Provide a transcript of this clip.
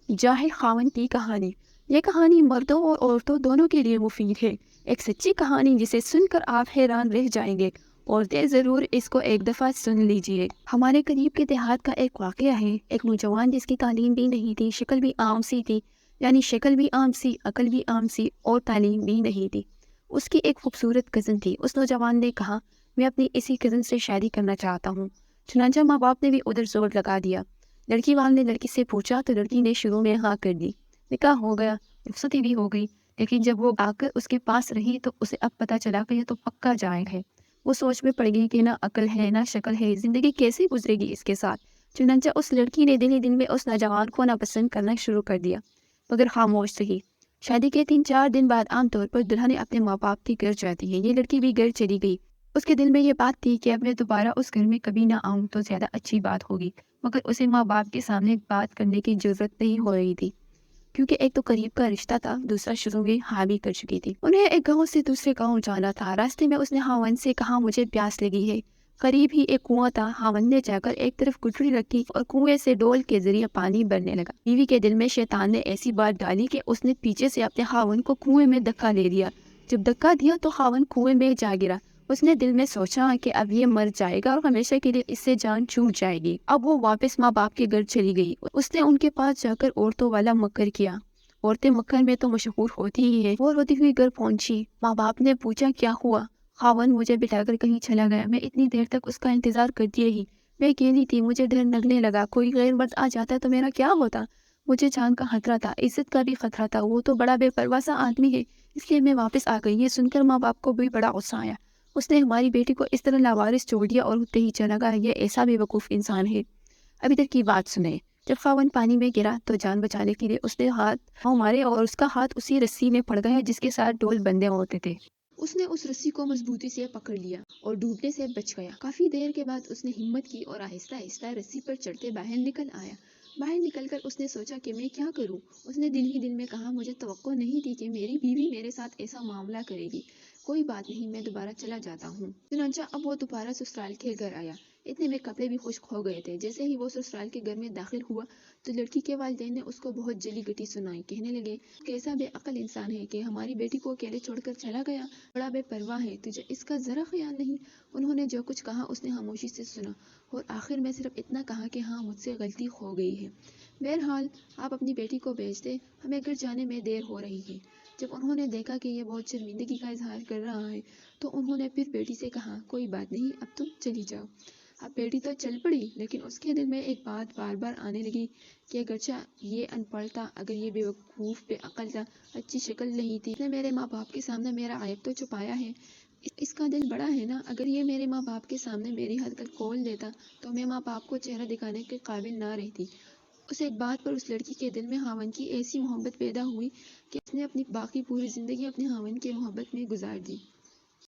जाहिर खावन की कहानी। ये कहानी मर्दों और औरतों दोनों के लिए मुफीद है। एक सच्ची कहानी जिसे सुनकर आप हैरान रह जाएंगे। औरतें ज़रूर इसको एक दफ़ा सुन लीजिए। हमारे करीब के देहात का एक वाक़या है। एक नौजवान जिसकी तालीम भी नहीं थी, शक्ल भी आम सी थी, यानी शक्ल भी आम सी, अकल भी आम सी और तालीम भी नहीं थी। उसकी एक खूबसूरत कज़न थी। उस नौजवान ने कहा, मैं अपनी इसी कज़न से शादी करना चाहता हूँ। चुनांचा माँ बाप ने भी उधर जोर लगा दिया। लड़की वाले ने लड़की से पूछा तो लड़की ने शुरू में हाँ कर दी। निकाह हो गया, रुखसती भी हो गई। लेकिन जब वो आकर उसके पास रही तो उसे अब पता चला कि ये तो पक्का जायक है। वो सोच में पड़ गई कि ना अकल है ना शक्ल है, जिंदगी कैसे गुजरेगी इसके साथ। चुनांचा उस लड़की ने दिन ही दिन में उस नौजवान को नापसंद करना शुरू कर दिया, मगर खामोश रही। शादी के 3-4 दिन बाद आमतौर पर दुल्हन अपने माँ बाप के घर जाती है। ये लड़की भी घर चली गई। उसके दिल में ये बात थी कि अब मैं दोबारा उस घर में कभी ना आऊँ तो ज़्यादा अच्छी बात होगी, मगर उसे माँ बाप के सामने बात करने की जरूरत नहीं हो रही थी, क्योंकि एक तो करीब का रिश्ता था, दूसरा शुरू में हाँ भी कर चुकी थी। उन्हें एक गांव से दूसरे गांव जाना था। रास्ते में उसने हावन से कहा, मुझे प्यास लगी है। करीब ही एक कुआं था। हावन ने जाकर एक तरफ गुठली रखी और कुएं से डोल के जरिए पानी भरने लगा। बीवी के दिल में शैतान ने ऐसी बात डाली कि उसने पीछे से अपने हावन को कुएं में धक्का दे दिया। जब धक्का दिया तो हावन कुएं में जा गिरा। उसने दिल में सोचा कि अब ये मर जाएगा और हमेशा के लिए इससे जान छूट जाएगी। अब वो वापस माँ बाप के घर चली गई। उसने उनके पास जाकर औरतों वाला मक्कर किया। औरतें मक्खन में तो मशहूर होती ही है। वो रोती हुई घर पहुंची। माँ बाप ने पूछा, क्या हुआ? खावन मुझे बिठाकर कहीं चला गया। मैं इतनी देर तक उसका इंतजार करती रही। मैं अकेली थी, मुझे डर लगने लगा। कोई गैर मर्द आ जाता तो मेरा क्या होता? मुझे जान का खतरा था, इज्जत का भी खतरा था। वो तो बड़ा बेपरवाह सा आदमी है, इसलिए मैं वापस आ गई। ये सुनकर माँ बाप को भी बड़ा गुस्सा आया। उसने हमारी बेटी को इस तरह लावारिस छोड़ दिया और उठते ही चला गया। ये ऐसा बेवकूफ़ इंसान है। अब इधर की बात सुने। जब खावन पानी में गिरा तो जान बचाने के लिए उसने हाथ मारे और उसका हाथ उसी रस्सी में पड़ गया जिसके साथ डोल बंधे होते थे। उसने उस रस्सी को मजबूती से पकड़ लिया और डूबने से बच गया। काफी देर के बाद उसने हिम्मत की और आहिस्ता आहिस्ता रस्सी पर चढ़ते बाहर निकल आया। बाहर निकलकर उसने सोचा कि मैं क्या करूं। उसने दिल ही दिल में कहा, मुझे तवक्को नहीं थी कि मेरी बीवी मेरे साथ ऐसा मामला करेगी। कोई बात नहीं, मैं दोबारा चला जाता हूँ। चुनांचा अब वो दोबारा ससुराल के घर आया। इतने में कपड़े भी खुश्क हो गए थे। जैसे ही वो ससुराल के घर में दाखिल हुआ तो लड़की के वालिदैन ने उसको बहुत जली गटी सुनाई। कहने लगे, कैसा बेअक्ल इंसान है कि हमारी बेटी को अकेले छोड़कर चला गया। बड़ा बेपरवाह है, तुझे इसका जरा ख्याल नहीं। उन्होंने जो कुछ कहा उसने खामोशी से सुना और आखिर में सिर्फ इतना कहा कि हाँ, मुझसे गलती हो गई है। बहरहाल आप अपनी बेटी को भेज दे, हमें घर जाने में देर हो रही है। जब उन्होंने देखा कि ये बहुत शर्मिंदगी का इजहार कर रहा है तो उन्होंने फिर बेटी से कहा, कोई बात नहीं, अब तुम चली जाओ। अब बेटी तो चल पड़ी, लेकिन उसके दिल में एक बात बार बार आने लगी कि अगरचा ये अनपढ़ था, अगर ये बेवकूफ़ बेअक्ल था, अच्छी शक्ल नहीं थी, इसने मेरे माँ बाप के सामने मेरा आयब तो छुपाया है। इसका दिल बड़ा है ना। अगर ये मेरे माँ बाप के सामने मेरी हरकत खोल देता तो मैं माँ बाप को चेहरा दिखाने के काबिल ना रहती। उस एक बात पर उस लड़की के दिल में हावन की ऐसी मोहब्बत पैदा हुई कि उसने अपनी बाकी पूरी जिंदगी अपने हावन की मोहब्बत में गुजार दी।